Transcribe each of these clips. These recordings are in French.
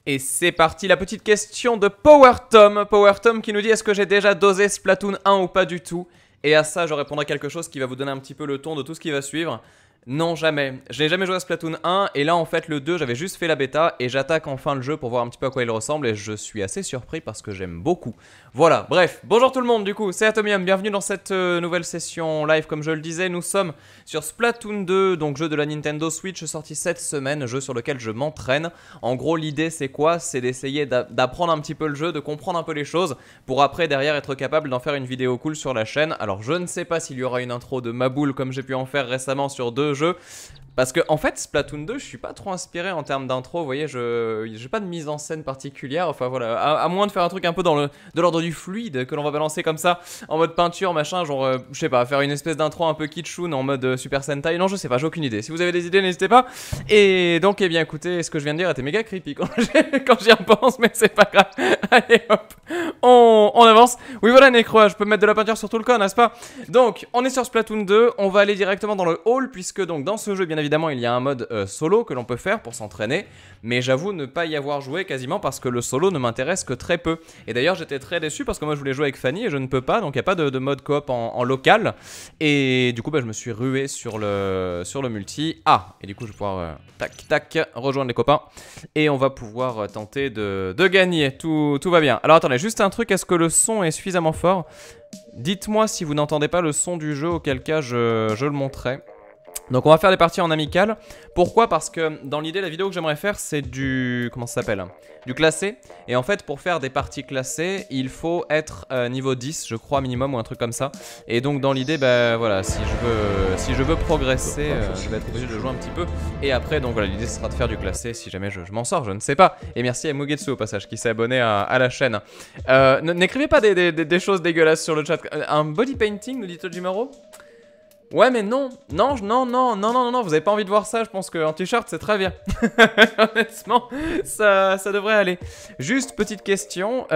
Et c'est parti, la petite question de Power Tom. Power Tom qui nous dit est-ce que j'ai déjà dosé Splatoon 1 ou pas du tout? Et à ça, je répondrai quelque chose qui va vous donner un petit peu le ton de tout ce qui va suivre. Non, jamais. Je n'ai jamais joué à Splatoon 1 et là en fait le 2 j'avais juste fait la bêta et j'attaque enfin le jeu pour voir un petit peu à quoi il ressemble et je suis assez surpris parce que j'aime beaucoup. Voilà, bref, bonjour tout le monde du coup, c'est Atomium, bienvenue dans cette nouvelle session live comme je le disais, nous sommes sur Splatoon 2, donc jeu de la Nintendo Switch sorti cette semaine, jeu sur lequel je m'entraîne. En gros l'idée c'est quoi? C'est d'essayer d'apprendre un petit peu le jeu, de comprendre un peu les choses pour après derrière être capable d'en faire une vidéo cool sur la chaîne. Alors je ne sais pas s'il y aura une intro de Maboule comme j'ai pu en faire récemment sur deux jeux. Parce que en fait Splatoon 2 je suis pas trop inspiré en termes d'intro, vous voyez, j'ai pas de mise en scène particulière, enfin voilà, à moins de faire un truc un peu de l'ordre du fluide que l'on va balancer comme ça, en mode peinture machin, genre je sais pas, faire une espèce d'intro un peu kitschoun en mode Super Sentai, non je sais pas, j'ai aucune idée, si vous avez des idées n'hésitez pas. Et donc eh bien écoutez, ce que je viens de dire était méga creepy quand j'y repense, mais c'est pas grave, allez hop, on avance. Oui voilà Necro, je peux mettre de la peinture sur tout le corps, n'est-ce pas? Donc on est sur Splatoon 2, on va aller directement dans le hall puisque donc dans ce jeu bien évidemment il y a un mode solo que l'on peut faire pour s'entraîner, mais j'avoue ne pas y avoir joué quasiment parce que le solo ne m'intéresse que très peu. Et d'ailleurs j'étais très déçu parce que moi je voulais jouer avec Fanny et je ne peux pas, donc il n'y a pas de mode coop en local. Et du coup bah, je me suis rué sur le multi. Ah, et du coup je vais pouvoir tac tac rejoindre les copains et on va pouvoir tenter de gagner, tout va bien. Alors attendez, juste un truc, est-ce que le son est suffisamment fort? Dites-moi si vous n'entendez pas le son du jeu, auquel cas je le montrerai. Donc on va faire des parties en amical. Pourquoi? Parce que dans l'idée la vidéo que j'aimerais faire c'est du... comment ça s'appelle? Du classé. Et en fait pour faire des parties classées il faut être niveau 10 je crois minimum ou un truc comme ça. Et donc dans l'idée bah voilà, si je veux progresser je vais être obligé de jouer un petit peu. Et après donc voilà, l'idée sera de faire du classé si jamais je m'en sors, je ne sais pas. Et merci à Mugetsu au passage qui s'est abonné à la chaîne. N'écrivez pas des choses dégueulasses sur le chat. Un body painting nous dit Tojimaro? Ouais mais non, non, vous avez pas envie de voir ça, je pense qu'en t-shirt c'est très bien. Honnêtement, ça devrait aller. Juste petite question,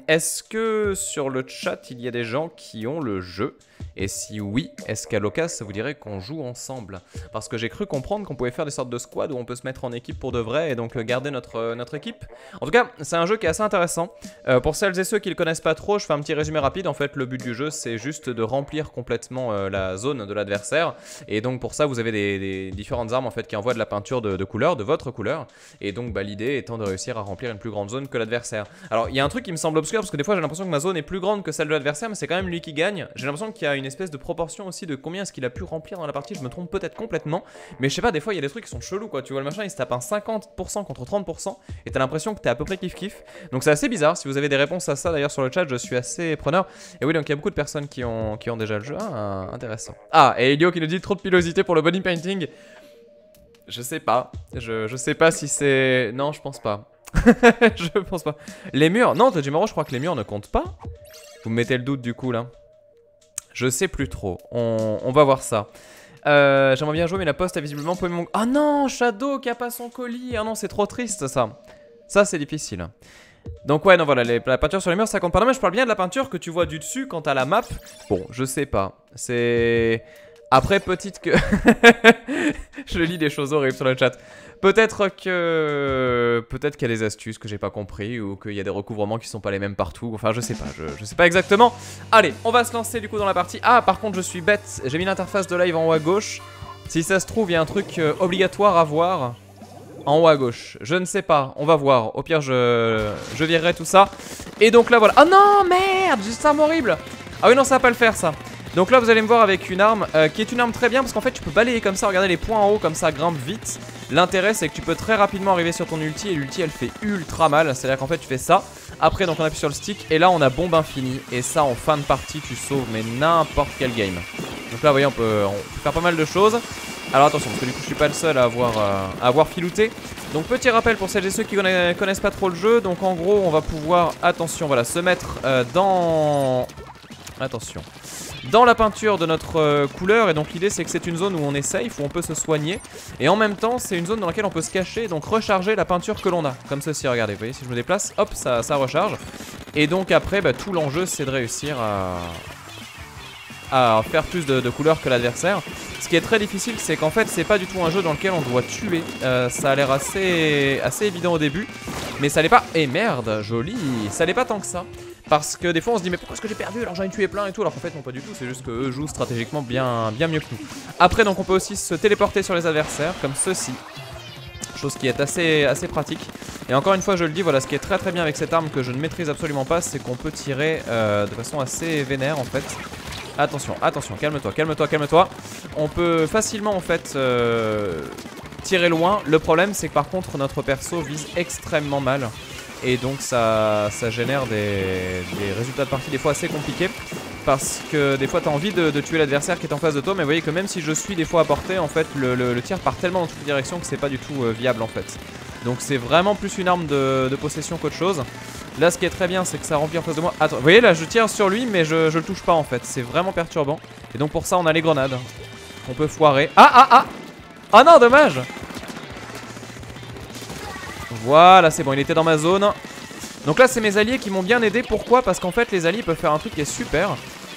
est-ce que sur le chat il y a des gens qui ont le jeu? Et si oui, est-ce qu'à l'occasion ça vous dirait qu'on joue ensemble? Parce que j'ai cru comprendre qu'on pouvait faire des sortes de squads où on peut se mettre en équipe pour de vrai et donc garder notre équipe. En tout cas, c'est un jeu qui est assez intéressant. Pour celles et ceux qui le connaissent pas trop, je fais un petit résumé rapide. En fait, le but du jeu, c'est juste de remplir complètement la zone de l'adversaire. Et donc pour ça, vous avez des différentes armes en fait qui envoient de la peinture de couleur, de votre couleur. Et donc bah, l'idée étant de réussir à remplir une plus grande zone que l'adversaire. Alors il y a un truc qui me semble obscur parce que des fois j'ai l'impression que ma zone est plus grande que celle de l'adversaire, mais c'est quand même lui qui gagne. J'ai l'impression qu'il y a une espèce de proportion aussi de combien est-ce qu'il a pu remplir dans la partie. Je me trompe peut-être complètement, mais je sais pas, des fois il y a des trucs qui sont chelous quoi. Tu vois le machin il se tape un 50% contre 30% et t'as l'impression que t'es à peu près kiff. Donc c'est assez bizarre. Si vous avez des réponses à ça d'ailleurs sur le chat, je suis assez preneur. Et oui, donc il y a beaucoup de personnes qui ont déjà le jeu. Ah, intéressant. Ah, et Elio qui nous dit trop de pilosité pour le body painting. Je sais pas. Je sais pas si c'est... Non, je pense pas. Je pense pas. Les murs... Non, Tojimaro, je crois que les murs ne comptent pas. Vous me mettez le doute du coup là. Je sais plus trop. On va voir ça. J'aimerais bien jouer mais la poste a visiblement paumé mon... Ah non, Shadow qui a pas son colis. Ah non, c'est trop triste ça. Ça c'est difficile. Donc ouais, non voilà, la peinture sur les murs ça compte pas. Non mais je parle bien de la peinture que tu vois du dessus quand t'as la map. Bon, je sais pas. C'est... Après, petite que... Je lis des choses horribles sur le chat. Peut-être qu'il y a des astuces que j'ai pas compris ou qu'il y a des recouvrements qui sont pas les mêmes partout. Enfin, je sais pas, je sais pas exactement. Allez, on va se lancer du coup dans la partie. Ah, par contre, je suis bête. J'ai mis l'interface de live en haut à gauche. Si ça se trouve, il y a un truc obligatoire à voir en haut à gauche. Je ne sais pas, on va voir. Au pire, je virerai tout ça. Et donc là, voilà. Oh non, merde, j'ai cette arme horrible. Ah oui, non, ça va pas le faire, ça. Donc là vous allez me voir avec une arme qui est une arme très bien parce qu'en fait tu peux balayer comme ça, regardez les points en haut comme ça grimpe vite. L'intérêt c'est que tu peux très rapidement arriver sur ton ulti et l'ulti elle fait ultra mal, c'est à dire qu'en fait tu fais ça. Après donc on appuie sur le stick et là on a bombe infinie et ça en fin de partie tu sauves mais n'importe quel game. Donc là vous voyez on peut faire pas mal de choses. Alors attention parce que du coup je suis pas le seul à avoir filouté. Donc petit rappel pour celles et ceux qui connaissent pas trop le jeu, donc en gros on va pouvoir, attention voilà, se mettre dans... Attention. Dans la peinture de notre couleur. Et donc l'idée c'est que c'est une zone où on est safe, où on peut se soigner. Et en même temps c'est une zone dans laquelle on peut se cacher. Donc recharger la peinture que l'on a. Comme ceci, regardez, vous voyez si je me déplace, hop ça recharge. Et donc après bah, tout l'enjeu c'est de réussir à faire plus de couleurs que l'adversaire. Ce qui est très difficile c'est qu'en fait c'est pas du tout un jeu dans lequel on doit tuer. Ça a l'air assez évident au début. Mais ça l'est pas. Et merde, joli. Ça l'est pas tant que ça. Parce que des fois on se dit mais pourquoi est-ce que j'ai perdu alors j'en ai tué plein et tout. Alors qu'en fait non pas du tout, c'est juste qu'eux jouent stratégiquement bien mieux que nous. Après donc on peut aussi se téléporter sur les adversaires comme ceci. Chose qui est assez pratique. Et encore une fois je le dis, voilà, ce qui est très bien avec cette arme que je ne maîtrise absolument pas, c'est qu'on peut tirer de façon assez vénère en fait. Attention, attention, calme-toi. On peut facilement en fait tirer loin. Le problème c'est que par contre notre perso vise extrêmement mal. Et donc ça génère des résultats de partie des fois assez compliqués. Parce que des fois t'as envie de tuer l'adversaire qui est en face de toi. Mais vous voyez que même si je suis des fois à portée, en fait le tir part tellement dans toutes les directions que c'est pas du tout viable en fait. Donc c'est vraiment plus une arme de possession qu'autre chose. Là ce qui est très bien c'est que ça remplit en face de moi. Attends, vous voyez là je tire sur lui mais je le touche pas en fait. C'est vraiment perturbant. Et donc pour ça on a les grenades qu'on peut foirer. Ah non, dommage. Voilà, c'est bon, il était dans ma zone. Donc là c'est mes alliés qui m'ont bien aidé. Pourquoi? Parce qu'en fait les alliés peuvent faire un truc qui est super.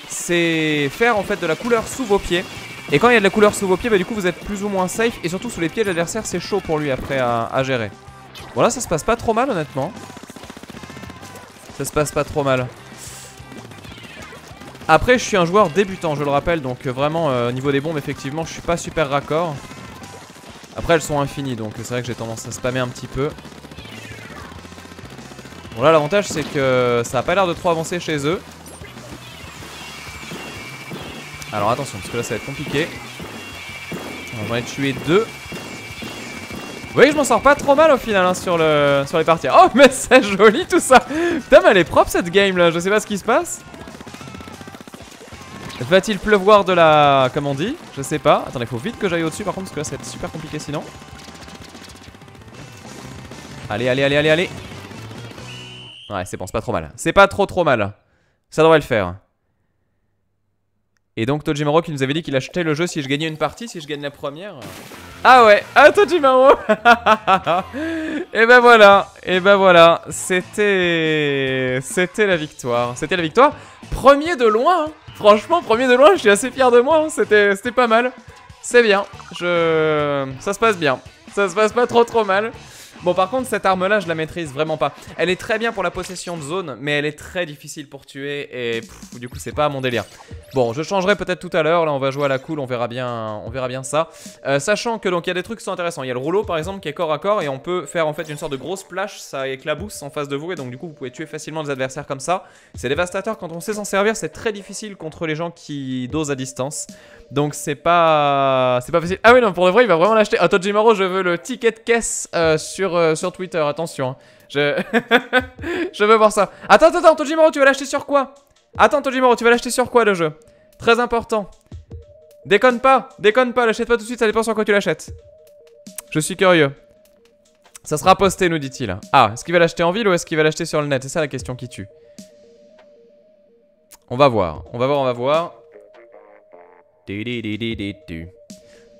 C'est faire en fait de la couleur sous vos pieds. Et quand il y a de la couleur sous vos pieds, bah du coup vous êtes plus ou moins safe. Et surtout sous les pieds de l'adversaire c'est chaud pour lui après à gérer. Bon là ça se passe pas trop mal honnêtement. Ça se passe pas trop mal. Après je suis un joueur débutant je le rappelle. Donc vraiment au niveau des bombes effectivement je suis pas super raccord. Après elles sont infinies donc c'est vrai que j'ai tendance à spammer un petit peu. Bon là l'avantage c'est que ça a pas l'air de trop avancer chez eux. Alors attention parce que là ça va être compliqué. J'en ai tué 2. Vous voyez que je m'en sors pas trop mal au final hein, sur les parties. Oh mais c'est joli tout ça. Putain mais elle est propre cette game là. Je sais pas ce qui se passe. Va-t-il pleuvoir de la... Comment on dit? Je sais pas. Attendez, faut vite que j'aille au-dessus par contre parce que là ça va être super compliqué sinon. Allez. Ouais c'est bon, c'est pas trop mal. C'est pas trop mal. Ça devrait le faire. Et donc Tojimaro qui nous avait dit qu'il achetait le jeu si je gagnais une partie, si je gagne la première. Ah ouais, ah Tojimaro. Et ben voilà, c'était la victoire. C'était la victoire. Premier de loin, hein. Franchement, premier de loin, je suis assez fier de moi, hein. C'était pas mal. C'est bien, ça se passe bien. Ça se passe pas trop mal. Bon par contre cette arme là je la maîtrise vraiment pas. Elle est très bien pour la possession de zone mais elle est très difficile pour tuer et du coup c'est pas mon délire. Bon je changerai peut-être tout à l'heure, là on va jouer à la cool, on verra bien ça. Sachant que donc il y a des trucs qui sont intéressants, il y a le rouleau par exemple qui est corps à corps et on peut faire en fait une sorte de grosse splash, ça éclabousse en face de vous et donc du coup vous pouvez tuer facilement des adversaires comme ça. C'est dévastateur quand on sait s'en servir, c'est très difficile contre les gens qui dosent à distance. Donc c'est pas facile. Ah oui non pour de vrai il va vraiment l'acheter. Ah Tojimaro je veux le ticket de caisse sur Twitter, attention hein. Je veux voir ça. Attends Tojimaro tu vas l'acheter sur quoi? Attends Tojimaro tu vas l'acheter sur quoi le jeu? Très important. Déconne pas, l'achète pas tout de suite, ça dépend sur quoi tu l'achètes. Je suis curieux. Ça sera posté nous dit-il. Ah est-ce qu'il va l'acheter en ville ou est-ce qu'il va l'acheter sur le net? C'est ça la question qui tue. On va voir.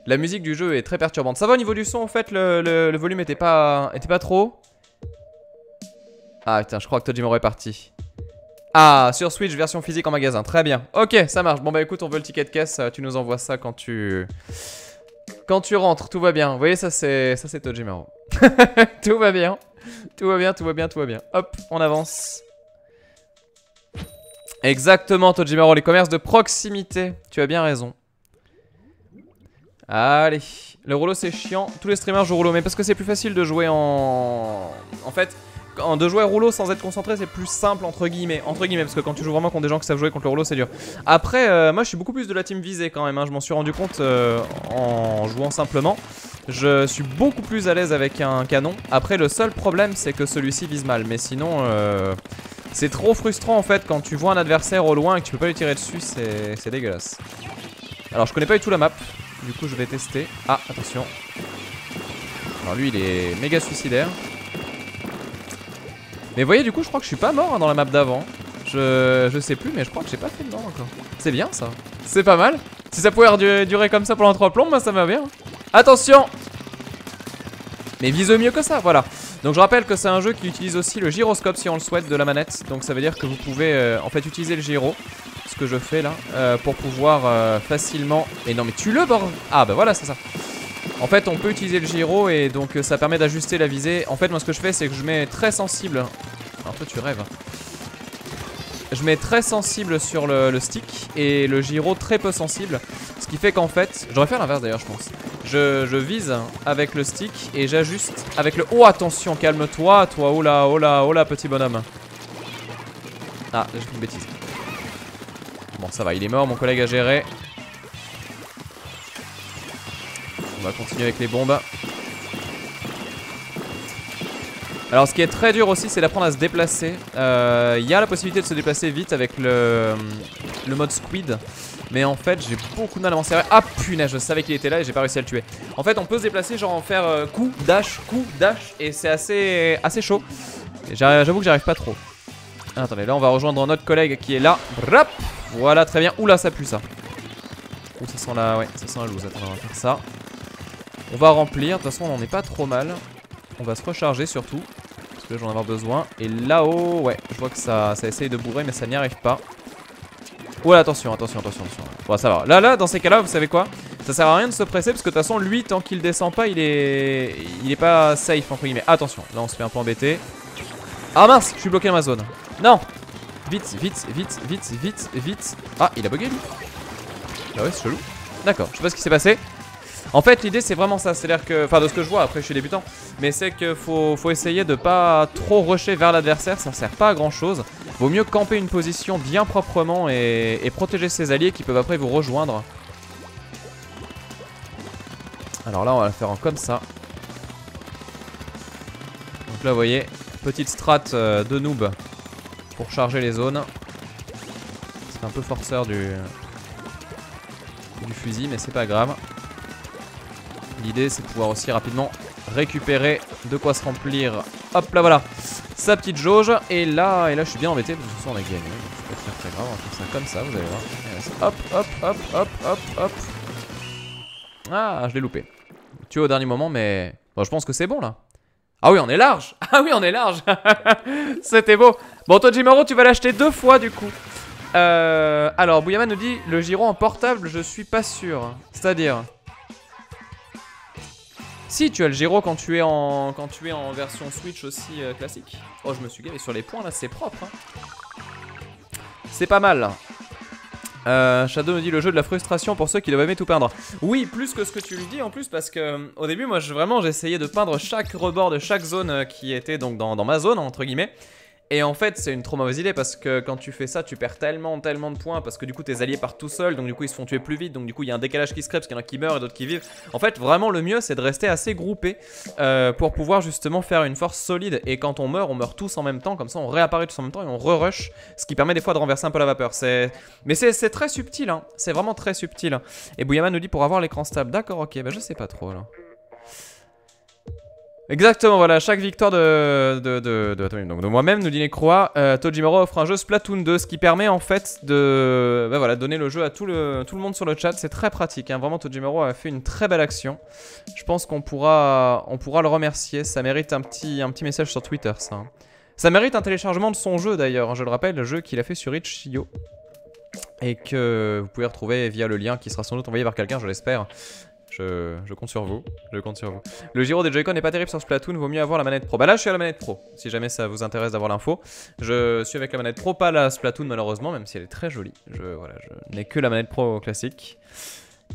La musique du jeu est très perturbante. Ça va au niveau du son en fait, le volume était pas trop. Ah putain je crois que Tojimaro est parti. Ah sur Switch version physique en magasin, très bien. Ok ça marche, bon bah écoute on veut le ticket de caisse. Tu nous envoies ça quand tu rentres, tout va bien. Vous voyez ça c'est Tojimaro. Tout va bien. Hop on avance. Exactement Tojimaro, les commerces de proximité. Tu as bien raison. Allez, le rouleau c'est chiant. Tous les streamers jouent rouleau, mais parce que c'est plus facile de jouer en fait, de jouer rouleau sans être concentré c'est plus simple entre guillemets, parce que quand tu joues vraiment contre des gens qui savent jouer contre le rouleau c'est dur. Après moi je suis beaucoup plus de la team visée quand même hein. Je m'en suis rendu compte en jouant simplement. Je suis beaucoup plus à l'aise avec un canon. Après le seul problème c'est que celui-ci vise mal, mais sinon c'est trop frustrant en fait quand tu vois un adversaire au loin et que tu peux pas lui tirer dessus, c'est dégueulasse. Alors je connais pas du tout la map, du coup je vais tester. Ah attention. Alors lui il est méga suicidaire. Mais vous voyez du coup je crois que je suis pas mort hein, dans la map d'avant. Je sais plus mais je crois que j'ai pas fait de mort encore. C'est bien ça. C'est pas mal. Si ça pouvait durer comme ça pendant 3 plombes, moi ça va bien. Attention. Mais vise mieux que ça, voilà. Donc je rappelle que c'est un jeu qui utilise aussi le gyroscope si on le souhaite de la manette. Donc ça veut dire que vous pouvez en fait utiliser le gyro. Ce que je fais là pour pouvoir facilement... Mais non mais tue-le bordel. Ah bah voilà c'est ça. En fait on peut utiliser le gyro et donc ça permet d'ajuster la visée. En fait moi ce que je fais c'est que je mets très sensible. Alors toi tu rêves. Je mets très sensible sur le stick et le gyro très peu sensible. Ce qui fait qu'en fait, j'aurais fait l'inverse d'ailleurs je pense. Je vise avec le stick et j'ajuste avec le... Oh attention, calme-toi toi, oh là petit bonhomme. Ah j'ai fait une bêtise. Bon ça va, il est mort, mon collègue a géré. On va continuer avec les bombes. Alors ce qui est très dur aussi c'est d'apprendre à se déplacer. Il y a la possibilité de se déplacer vite avec le mode squid. Mais en fait j'ai beaucoup de mal à m'en servir. Ah punaise, je savais qu'il était là et j'ai pas réussi à le tuer. En fait on peut se déplacer genre en faire coup, dash et c'est assez chaud. J'avoue que j'arrive pas trop. Ah, attendez, là on va rejoindre notre collègue qui est là. Brap. Voilà très bien. Oula ça pue ça. Ouh ça sent la... ouais ça sent la loose. Attendez on va faire ça. On va remplir, de toute façon on en est pas trop mal. On va se recharger surtout. Parce que j'en ai avoir besoin. Et là-haut, ouais, je vois que ça essaye de bourrer, mais ça n'y arrive pas. Ouais, attention. Bon, ça va. Là, dans ces cas-là, vous savez quoi? Ça sert à rien de se presser, parce que de toute façon, lui, tant qu'il descend pas, il est pas safe, entre guillemets. Attention, là, on se fait un peu embêter. Ah mince, je suis bloqué dans ma zone. Non. Vite. Ah, il a bugué, lui. Ah ouais, c'est chelou. D'accord, je sais pas ce qui s'est passé. En fait l'idée c'est vraiment ça, c'est-à-dire que, enfin de ce que je vois, après je suis débutant, mais c'est que faut essayer de pas trop rusher vers l'adversaire, ça sert pas à grand chose. Vaut mieux camper une position bien proprement et protéger ses alliés qui peuvent après vous rejoindre. Alors là on va le faire en comme ça. Donc là vous voyez, petite strat de noob pour charger les zones. C'est un peu forceur du fusil mais c'est pas grave. L'idée c'est de pouvoir aussi rapidement récupérer de quoi se remplir. Hop là voilà, sa petite jauge. Et là je suis bien embêté parce que ce soir on a gagné. Donc c'est pas très grave, on va faire ça comme ça, vous allez voir. Hop. Ah je l'ai loupé. Tu es au dernier moment mais bon, je pense que c'est bon là. Ah oui on est large. C'était beau. Bon toi Jimaro tu vas l'acheter 2 fois du coup. Alors Bouyama nous dit le gyro en portable je suis pas sûr. C'est-à-dire... Si tu as le gyro quand tu es en version Switch aussi classique. Oh je me suis gavé sur les points là, c'est propre hein. C'est pas mal. Shadow me dit le jeu de la frustration pour ceux qui doivent aimer tout peindre. Oui, plus que ce que tu lui dis en plus parce que au début moi vraiment j'essayais de peindre chaque rebord de chaque zone qui était donc dans ma zone entre guillemets. Et en fait c'est une trop mauvaise idée parce que quand tu fais ça tu perds tellement de points parce que du coup tes alliés partent tout seuls donc du coup ils se font tuer plus vite donc du coup il y a un décalage qui se crée parce qu'il y en a qui meurent et d'autres qui vivent. En fait vraiment le mieux c'est de rester assez groupé pour pouvoir justement faire une force solide et quand on meurt tous en même temps comme ça on réapparaît tous en même temps et on re-rush ce qui permet des fois de renverser un peu la vapeur. Mais c'est très subtil hein, c'est vraiment très subtil. Et Bouyama nous dit pour avoir l'écran stable. D'accord ok bah je sais pas trop là. Exactement, voilà, chaque victoire de moi-même, nous dit Necroa, Tojimaro offre un jeu Splatoon 2, ce qui permet en fait de voilà, donner le jeu à tout le monde sur le chat. C'est très pratique, hein. Vraiment Tojimaro a fait une très belle action. Je pense qu'on pourra le remercier, ça mérite un petit message sur Twitter ça. Hein. Ça mérite un téléchargement de son jeu d'ailleurs, hein, je le rappelle, le jeu qu'il a fait sur Itch.io. Et que vous pouvez retrouver via le lien qui sera sans doute envoyé par quelqu'un, je l'espère. Je compte sur vous, Le gyro des Joy-Con n'est pas terrible sur Splatoon, vaut mieux avoir la manette pro. Bah là je suis à la manette pro, si jamais ça vous intéresse d'avoir l'info. Je suis avec la manette pro, pas la Splatoon malheureusement, même si elle est très jolie. Je n'ai que la manette pro classique.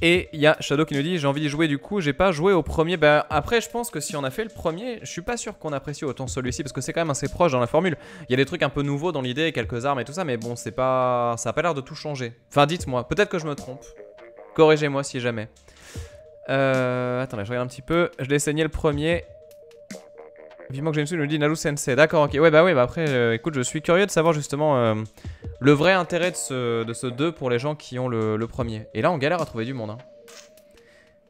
Et il y a Shadow qui nous dit j'ai envie d'y jouer du coup, j'ai pas joué au premier. Bah après je pense que si on a fait le premier, je suis pas sûr qu'on apprécie autant celui-ci parce que c'est quand même assez proche dans la formule. Il y a des trucs un peu nouveaux dans l'idée, quelques armes et tout ça, mais bon c'est pas... ça a pas l'air de tout changer. Enfin dites-moi, peut-être que je me trompe. Corrigez-moi si jamais. Attendez, je regarde un petit peu. Je l'ai saigné le premier. Vivement que Jamesu nous dit Nalu Sensei. D'accord, ok. Ouais, bah après, écoute, je suis curieux de savoir justement le vrai intérêt de ce 2 pour les gens qui ont le premier. Et là, on galère à trouver du monde. Hein.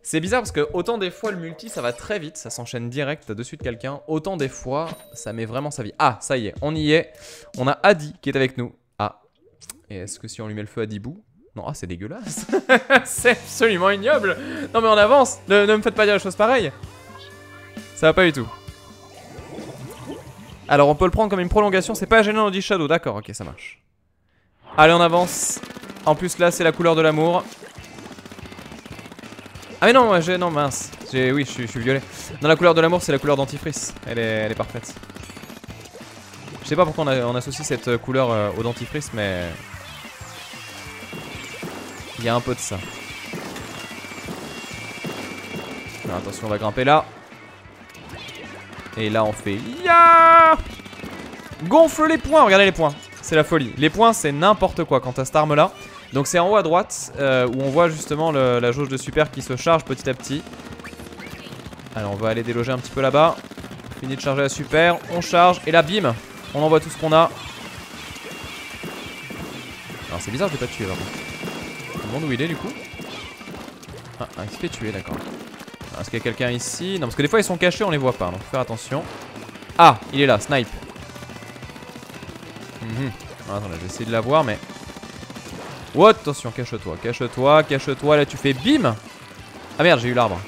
C'est bizarre parce que autant des fois le multi ça va très vite, ça s'enchaîne direct dessus de quelqu'un. Autant des fois, ça met vraiment sa vie. Ah, ça y est, on y est. On a Adi qui est avec nous. Ah. Et est-ce que si on lui met le feu à Dibou? Non, ah, c'est dégueulasse. C'est absolument ignoble. Non mais on avance. Ne me faites pas dire des choses pareilles. Ça va pas du tout. Alors on peut le prendre comme une prolongation. C'est pas gênant, on dit Shadow. D'accord, ok, ça marche. Allez, on avance. En plus là, c'est la couleur de l'amour. Ah mais non, non mince. Oui, je suis violet. Dans la couleur de l'amour, c'est la couleur dentifrice. Elle est parfaite. Je sais pas pourquoi on associe cette couleur au dentifrice, mais il y a un peu de ça. Alors, attention, on va grimper là. Et là, on fait ya. Gonfle les points. Regardez les points. C'est la folie. Les points, c'est n'importe quoi quand t'as cette arme là. Donc c'est en haut à droite où on voit justement la jauge de super qui se charge petit à petit. Alors on va aller déloger un petit peu là-bas. Fini de charger la super, on charge et là bim, on envoie tout ce qu'on a. Alors c'est bizarre, je l'ai pas tué vraiment. Je me demande où il est du coup. Ah, il se fait tuer, d'accord. Est-ce qu'il y a quelqu'un ici? Non, parce que des fois ils sont cachés, on les voit pas, donc faut faire attention. Ah, il est là, snipe. Attends, là je vais essayer de l'avoir mais... Oh, attention, cache-toi, cache-toi, cache-toi. Là, tu fais bim. Ah merde, j'ai eu l'arbre.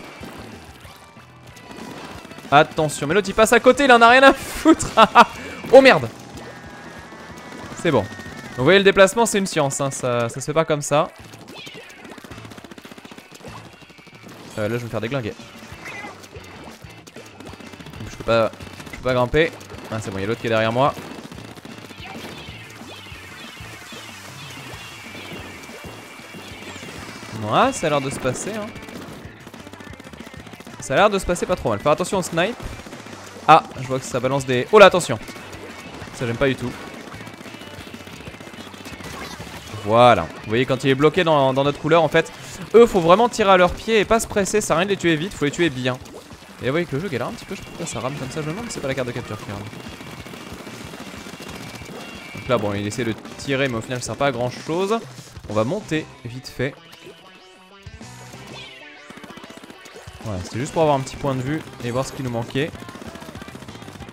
Attention, mais l'autre il passe à côté, il en a rien à foutre. Oh merde. C'est bon. Donc, vous voyez, le déplacement, c'est une science. Hein. Ça se fait pas comme ça. Là, je vais me faire déglinguer. Je peux pas grimper. Ah, c'est bon, il y a l'autre qui est derrière moi. Ouais, ça a l'air de se passer hein. Ça a l'air de se passer pas trop mal. Faire attention au snipe. Ah, je vois que ça balance des... Oh là, attention. Ça j'aime pas du tout. Voilà. Vous voyez quand il est bloqué dans notre couleur en fait. Eux faut vraiment tirer à leurs pieds et pas se presser. Ça sert à rien de les tuer vite, faut les tuer bien. Et vous voyez que le jeu galère un petit peu. Je sais pas pourquoi ça rame comme ça. Je me demande si c'est pas la carte de capture qui rame. Donc là bon il essaie de tirer mais au final ça sert pas à grand chose. On va monter vite fait. Voilà, c'était juste pour avoir un petit point de vue et voir ce qui nous manquait.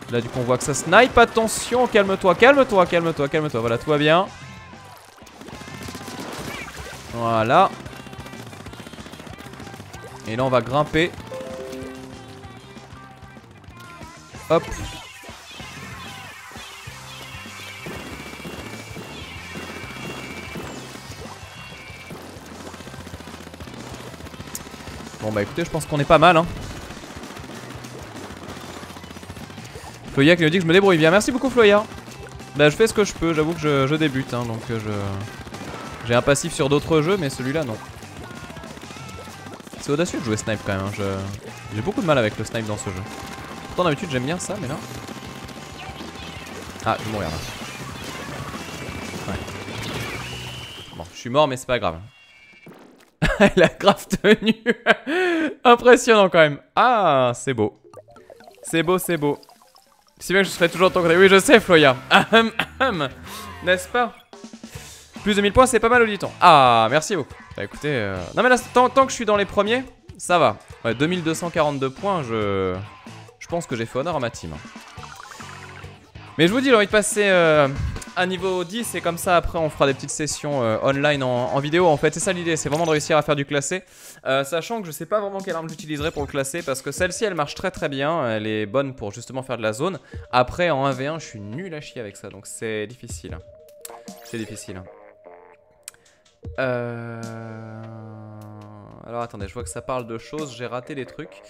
Là du coup on voit que ça snipe. Attention, calme-toi, calme-toi, calme-toi, calme-toi. Voilà, tout va bien. Voilà. Et là on va grimper. Hop. Bon bah écoutez, je pense qu'on est pas mal hein. Floya qui nous dit que je me débrouille bien. Merci beaucoup Floya. Bah je fais ce que je peux, j'avoue que je débute hein, donc j'ai un passif sur d'autres jeux mais celui-là non. C'est audacieux de jouer snipe quand même hein. J'ai beaucoup de mal avec le snipe dans ce jeu. Pourtant d'habitude j'aime bien ça mais là... Ah je vais mourir là. Ouais. Bon je suis mort mais c'est pas grave. Elle a grave tenu. Impressionnant quand même. Ah c'est beau. C'est beau, c'est beau. Si bien que je serai toujours ton côté. Oui, je sais, Floya. N'est-ce pas? Plus de 1000 points, c'est pas mal, auditon. Ah, merci beaucoup. Bah écoutez, non mais là, tant que je suis dans les premiers, ça va. Ouais, 2242 points, je pense que j'ai fait honneur à ma team. Mais je vous dis, j'ai envie de passer à niveau 10 et comme ça, après, on fera des petites sessions online en vidéo. En fait, c'est ça l'idée, c'est vraiment de réussir à faire du classé. Sachant que je sais pas vraiment quelle arme j'utiliserai pour le classer parce que celle-ci elle marche très bien, elle est bonne pour justement faire de la zone. Après en 1v1 je suis nul à chier avec ça donc c'est difficile. C'est difficile. Alors attendez, je vois que ça parle de choses, j'ai raté des trucs.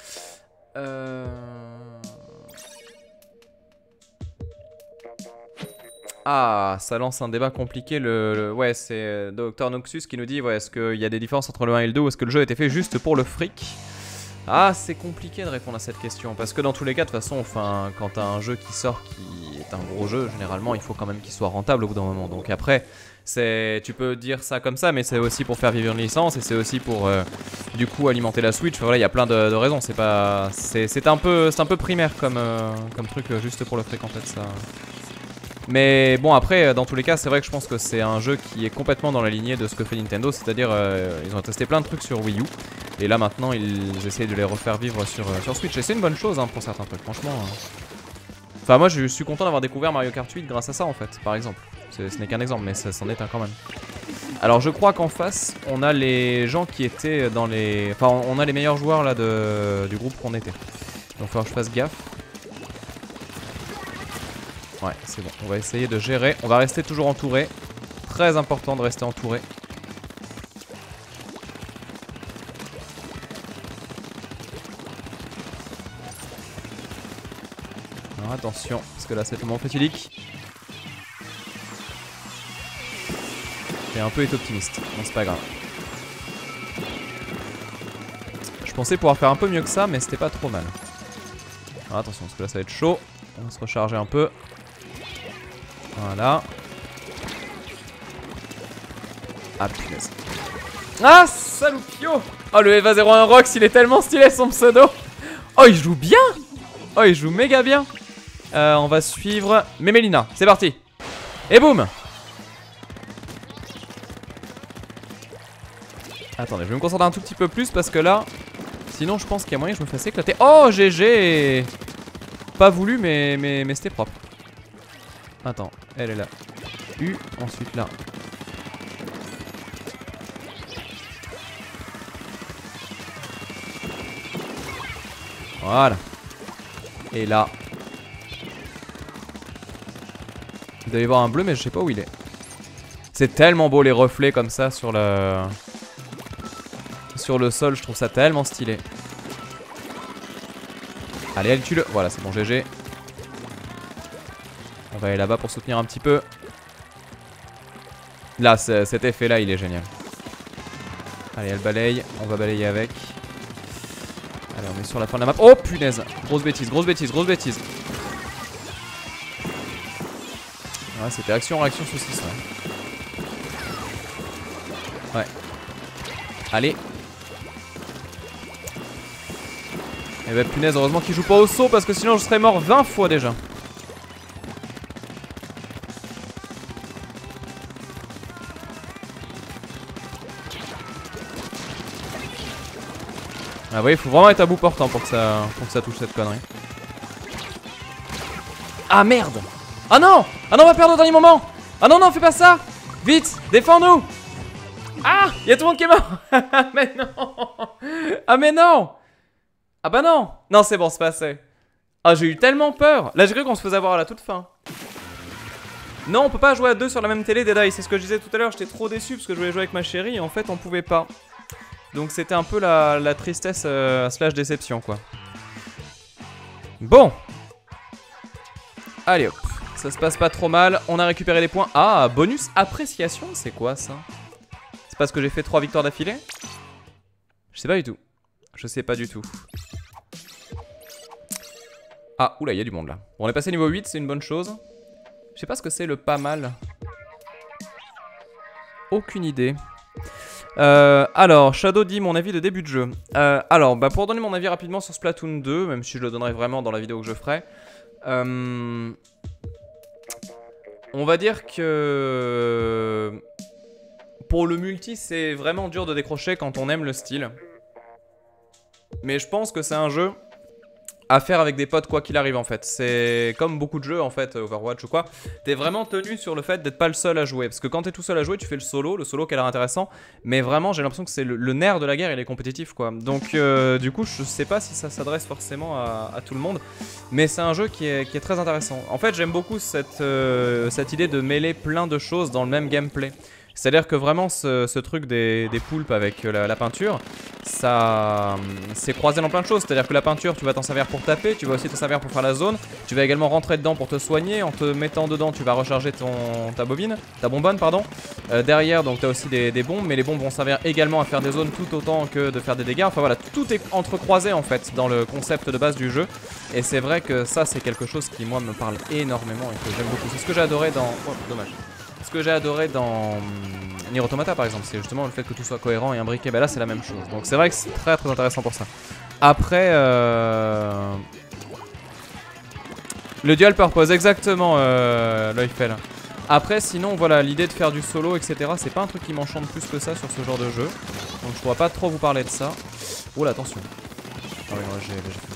Ah, ça lance un débat compliqué. Ouais, c'est Dr Noxus qui nous dit ouais, est-ce qu'il y a des différences entre le 1 et le 2 ou est-ce que le jeu a été fait juste pour le fric? Ah, c'est compliqué de répondre à cette question parce que dans tous les cas, de toute façon, enfin, quand t'as un jeu qui sort qui est un gros jeu, généralement, il faut quand même qu'il soit rentable au bout d'un moment. Donc après, tu peux dire ça comme ça, mais c'est aussi pour faire vivre une licence et c'est aussi pour du coup alimenter la Switch. Enfin, voilà, il y a plein de raisons. C'est pas, c'est un peu primaire comme truc juste pour le fric en fait ça. Mais bon après dans tous les cas c'est vrai que je pense que c'est un jeu qui est complètement dans la lignée de ce que fait Nintendo. C'est-à-dire ils ont testé plein de trucs sur Wii U et là maintenant ils essayent de les refaire vivre sur Switch. Et c'est une bonne chose hein, pour certains trucs franchement. Enfin moi je suis content d'avoir découvert Mario Kart 8 grâce à ça en fait par exemple. Ce n'est qu'un exemple mais ça c'en est un quand même. Alors je crois qu'en face on a les gens qui étaient dans les... Enfin on a les meilleurs joueurs là du groupe qu'on était. Donc il va falloir que je fasse gaffe. Ouais, c'est bon. On va essayer de gérer. On va rester toujours entouré. Très important de rester entouré. Attention, parce que là c'est le moment fatidique. J'ai un peu été optimiste, bon c'est pas grave. Je pensais pouvoir faire un peu mieux que ça, mais c'était pas trop mal. Alors, attention, parce que là ça va être chaud. On va se recharger un peu. Voilà. Ah punaise. Ah saloupio. Oh le Eva 01 Rox, il est tellement stylé son pseudo. Oh il joue bien. Oh il joue méga bien. On va suivre Memelina, c'est parti. Et boum. Attendez, je vais me concentrer un tout petit peu plus parce que là, sinon je pense qu'il y a moyen que je me fasse éclater. Oh GG. Pas voulu mais c'était propre. Attends, elle est là. U, ensuite là. Voilà. Et là. Il doit y avoir un bleu mais je sais pas où il est. C'est tellement beau les reflets comme ça sur le... Sur le sol, je trouve ça tellement stylé. Allez, elle tue-le. Voilà, c'est bon, GG. On va aller là-bas pour soutenir un petit peu. Là, cet effet-là, il est génial. Allez, elle balaye. On va balayer avec. Allez, on est sur la fin de la map. Oh, punaise. Grosse bêtise, grosse bêtise, grosse bêtise. Ouais, c'était action, réaction, saucisse, ouais. Ouais. Allez. Et bah punaise, heureusement qu'il joue pas au saut parce que sinon je serais mort 20 fois déjà. Ah oui, il faut vraiment être à bout portant pour que ça touche cette connerie. Ah merde. Ah non. Ah non, on va perdre au dernier moment. Ah non, non, fais pas ça. Vite, défends-nous. Ah, il y a tout le monde qui est mort. Mais non. Ah mais non. Ah bah non. Non, c'est bon, c'est passé. Ah, j'ai eu tellement peur. Là, j'ai cru qu'on se faisait avoir à la toute fin. Non, on peut pas jouer à deux sur la même télé, Deadeye. C'est ce que je disais tout à l'heure. J'étais trop déçu parce que je voulais jouer avec ma chérie et en fait, on pouvait pas. Donc c'était un peu la tristesse slash déception, quoi. Bon. Allez hop. Ça se passe pas trop mal. On a récupéré les points. Ah, bonus appréciation. C'est quoi ça? C'est parce que j'ai fait 3 victoires d'affilée? Je sais pas du tout. Je sais pas du tout. Ah, oula, il y a du monde là. Bon, on est passé niveau 8, c'est une bonne chose. Je sais pas ce que c'est le pas mal. Aucune idée. Alors, Shadow dit mon avis de début de jeu. Alors, bah, pour donner mon avis rapidement sur Splatoon 2, même si je le donnerai vraiment dans la vidéo que je ferai. On va dire que... Pour le multi, c'est vraiment dur de décrocher quand on aime le style. Mais je pense que c'est un jeu à faire avec des potes quoi qu'il arrive en fait. C'est comme beaucoup de jeux en fait, Overwatch ou quoi. T'es vraiment tenu sur le fait d'être pas le seul à jouer. Parce que quand t'es tout seul à jouer, tu fais le solo qui a l'air intéressant. Mais vraiment, j'ai l'impression que c'est le nerf de la guerre, il est compétitif quoi. Donc du coup, je sais pas si ça s'adresse forcément à tout le monde. Mais c'est un jeu qui est très intéressant. En fait, j'aime beaucoup cette idée de mêler plein de choses dans le même gameplay. C'est-à-dire que vraiment ce truc des poulpes avec la peinture, ça c'est croisé dans plein de choses. C'est-à-dire que la peinture, tu vas t'en servir pour taper, tu vas aussi t'en servir pour faire la zone, tu vas également rentrer dedans pour te soigner, en te mettant dedans tu vas recharger ta bonbonne pardon. Derrière donc tu as aussi des bombes, mais les bombes vont servir également à faire des zones tout autant que de faire des dégâts. Enfin voilà, tout est entrecroisé en fait dans le concept de base du jeu. Et c'est vrai que ça c'est quelque chose qui moi me parle énormément et que j'aime beaucoup. C'est ce que j'ai adoré dans... Oh dommage. Ce que j'ai adoré dans Nier Automata par exemple, c'est justement le fait que tout soit cohérent et imbriqué. Bah là c'est la même chose. Donc c'est vrai que c'est très très intéressant pour ça. Après le dual purpose, exactement Loïfel. Après sinon voilà, l'idée de faire du solo etc, c'est pas un truc qui m'enchante plus que ça sur ce genre de jeu. Donc je pourrais pas trop vous parler de ça. Oh là attention. Ah oui non, j'ai fait le fou.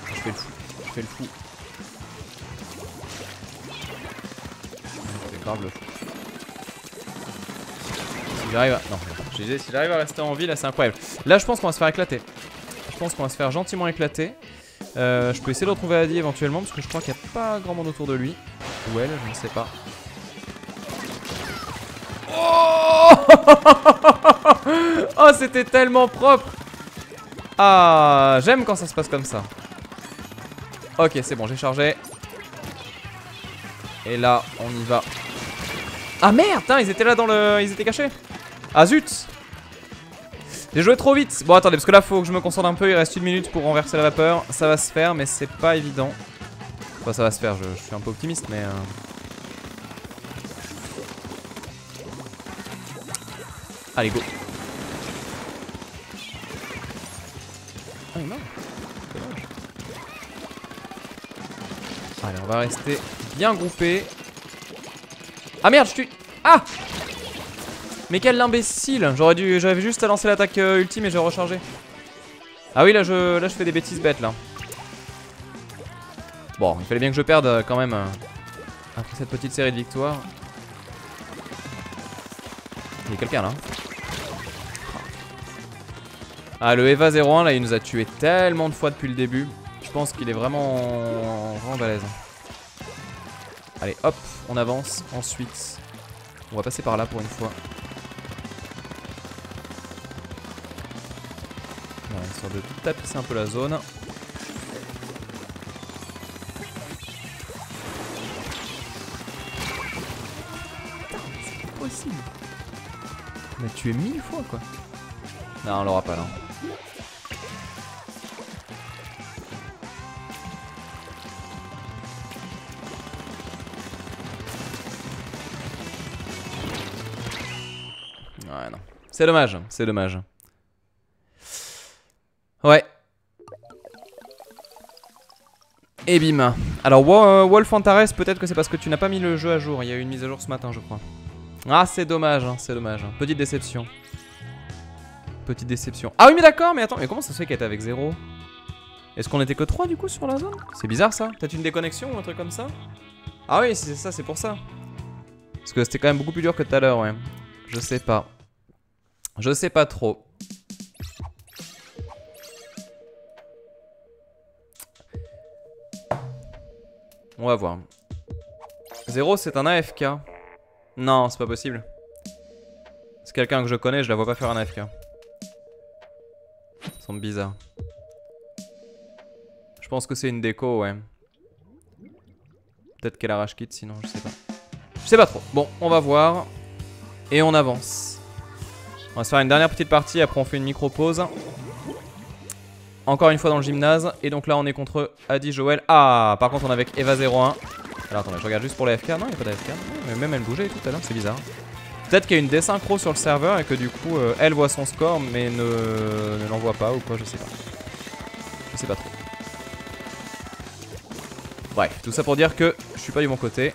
Je fais le fou. Je fais le fou. Grave le fou. Si j'arrive à... Non, je disais, si j'arrive à rester en vie, là c'est incroyable. Là je pense qu'on va se faire éclater. Je pense qu'on va se faire gentiment éclater. Je peux essayer de retrouver Adi éventuellement, parce que je crois qu'il n'y a pas grand monde autour de lui. Ou elle, je ne sais pas. Oh, oh c'était tellement propre. Ah, j'aime quand ça se passe comme ça. Ok, c'est bon, j'ai chargé. Et là, on y va. Ah merde, putain, ils étaient là dans le... Ils étaient cachés. Ah zut. J'ai joué trop vite. Bon, attendez, parce que là, faut que je me concentre un peu. Il reste 1 minute pour renverser la vapeur. Ça va se faire, mais c'est pas évident. Enfin, ça va se faire, je suis un peu optimiste, mais... Allez, go. Ah, il meurt. Dommage. Allez, on va rester bien groupé. Ah merde, je suis... Ah! Mais quel imbécile! J'avais juste à lancer l'attaque ultime et j'ai rechargé. Ah oui, là je fais des bêtises bêtes là. Bon, il fallait bien que je perde quand même après cette petite série de victoires. Il y a quelqu'un là. Ah, le Eva 01 là, il nous a tué tellement de fois depuis le début. Je pense qu'il est vraiment balèze. Allez, hop, on avance. Ensuite, on va passer par là pour une fois. Voilà, histoire de tapisser un peu la zone. C'est pas possible. On a tué 1000 fois quoi. Non, on l'aura pas là. Ouais, non. C'est dommage, c'est dommage. Ouais. Et bim. Alors, Wolf Antares, peut-être que c'est parce que tu n'as pas mis le jeu à jour. Il y a eu une mise à jour ce matin, je crois. Ah, c'est dommage, hein, c'est dommage. Petite déception. Petite déception. Ah oui, mais d'accord, mais attends, mais comment ça se fait qu'elle était avec 0? Est-ce qu'on était que 3 du coup sur la zone? C'est bizarre ça. Peut-être une déconnexion ou un truc comme ça? Ah oui, c'est ça, c'est pour ça. Parce que c'était quand même beaucoup plus dur que tout à l'heure, ouais. Je sais pas. Je sais pas trop. On va voir. 0, c'est un AFK. Non, c'est pas possible. C'est quelqu'un que je connais, je la vois pas faire un AFK. Ça semble bizarre. Je pense que c'est une déco, ouais. Peut-être qu'elle a rage kit, sinon je sais pas. Je sais pas trop. Bon, on va voir. Et on avance. On va se faire une dernière petite partie, après on fait une micro-pause. Encore une fois dans le gymnase. Et donc là on est contre Adi Joël. Ah, par contre on est avec Eva 01. Alors attendez, je regarde juste pour les FK. Non, il n'y a pas d'AFK. Mais même elle bougeait tout à l'heure, c'est bizarre. Peut-être qu'il y a une désynchro sur le serveur et que du coup elle voit son score mais ne l'envoie pas ou quoi, je sais pas. Je sais pas trop. Bref, tout ça pour dire que je suis pas du bon côté.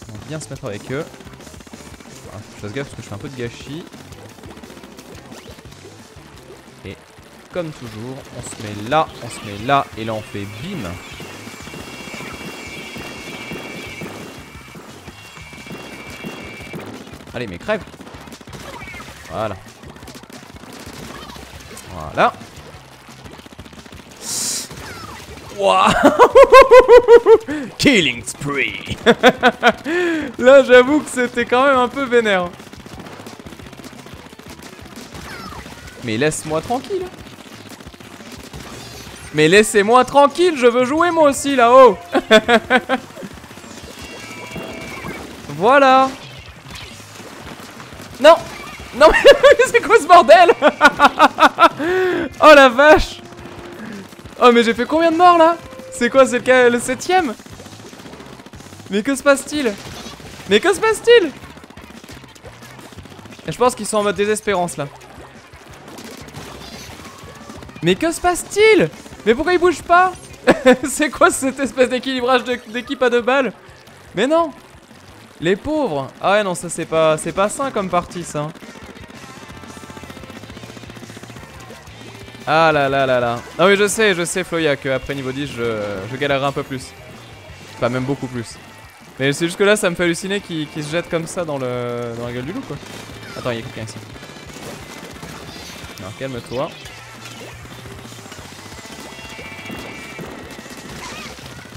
On va bien se mettre avec eux. Ah, faut que je fasse gaffe parce que je fais un peu de gâchis. Et comme toujours, on se met là, et là on fait bim. Allez, mais crève. Voilà. Voilà. Wow. Killing spree. Là, j'avoue que c'était quand même un peu vénère. Mais laisse-moi tranquille. Mais laissez-moi tranquille, je veux jouer moi aussi là-haut. Voilà. Non. Non mais c'est quoi ce bordel? Oh la vache. Oh mais j'ai fait combien de morts là? C'est quoi, c'est le 7ème? Mais que se passe-t-il? Mais que se passe-t-il? Je pense qu'ils sont en mode désespérance là. Mais que se passe-t-il? Mais pourquoi ils bougent pas? C'est quoi cette espèce d'équilibrage d'équipe à 2 balles? Mais non. Les pauvres. Ah ouais non, ça c'est pas sain comme partie ça. Ah là là là là. Non mais je sais Floya que après niveau 10 je galérerai un peu plus. Enfin même beaucoup plus. Mais c'est juste que là ça me fait halluciner qu'il se jette comme ça dans la gueule du loup quoi. Attends, il y a quelqu'un ici. Alors calme-toi.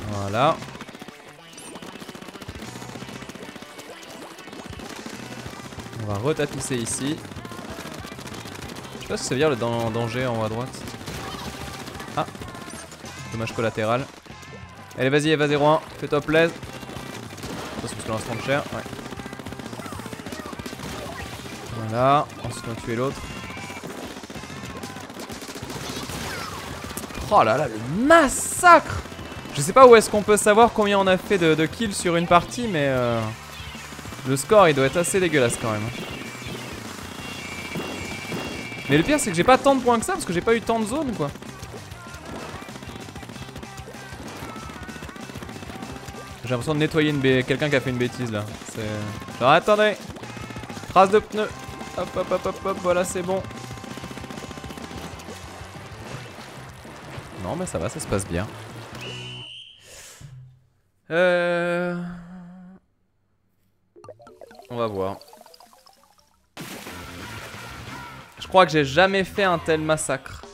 Voilà. On va retapisser ici. Je sais pas ce que ça veut dire le danger en haut à droite. Ah. Dommage collatéral. Allez, vas-y, Eva 01, fais-toi plaisir. Ça, c'est parce que l'instant de cher. Ouais. Voilà, ensuite on va tuer l'autre. Oh là là, le massacre! Je sais pas où est-ce qu'on peut savoir combien on a fait de kills sur une partie, mais le score il doit être assez dégueulasse quand même. Mais le pire c'est que j'ai pas tant de points que ça parce que j'ai pas eu tant de zones quoi. J'ai l'impression de nettoyer quelqu'un qui a fait une bêtise là. Genre attendez, trace de pneu. Hop hop hop hop hop, voilà c'est bon. Non mais ça va, ça se passe bien. On va voir. Je crois que j'ai jamais fait un tel massacre.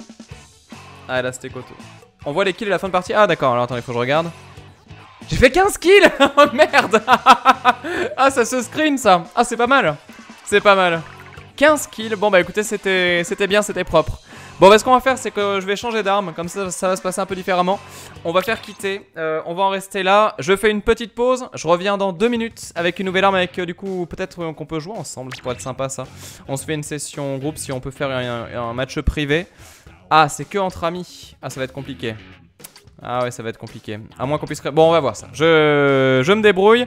Ah là c'était coteau. On voit les kills à la fin de partie. Ah d'accord, alors attendez, il faut que je regarde. J'ai fait 15 kills. Oh merde. Ah ça se screen ça. Ah c'est pas mal. C'est pas mal. 15 kills, bon bah écoutez c'était bien, c'était propre. Bon bah ce qu'on va faire c'est que je vais changer d'arme, comme ça ça va se passer un peu différemment. On va faire quitter, on va en rester là. Je fais une petite pause, je reviens dans 2 minutes avec une nouvelle arme avec du coup peut-être qu'on peut jouer ensemble, ça pourrait être sympa ça. On se fait une session groupe si on peut faire un match privé. Ah c'est que entre amis, ah ça va être compliqué. Ah ouais ça va être compliqué, à moins qu'on puisse... Bon on va voir ça, je me débrouille.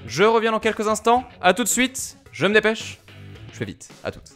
Je reviens dans quelques instants, à tout de suite, je me dépêche. Je fais vite, à toutes.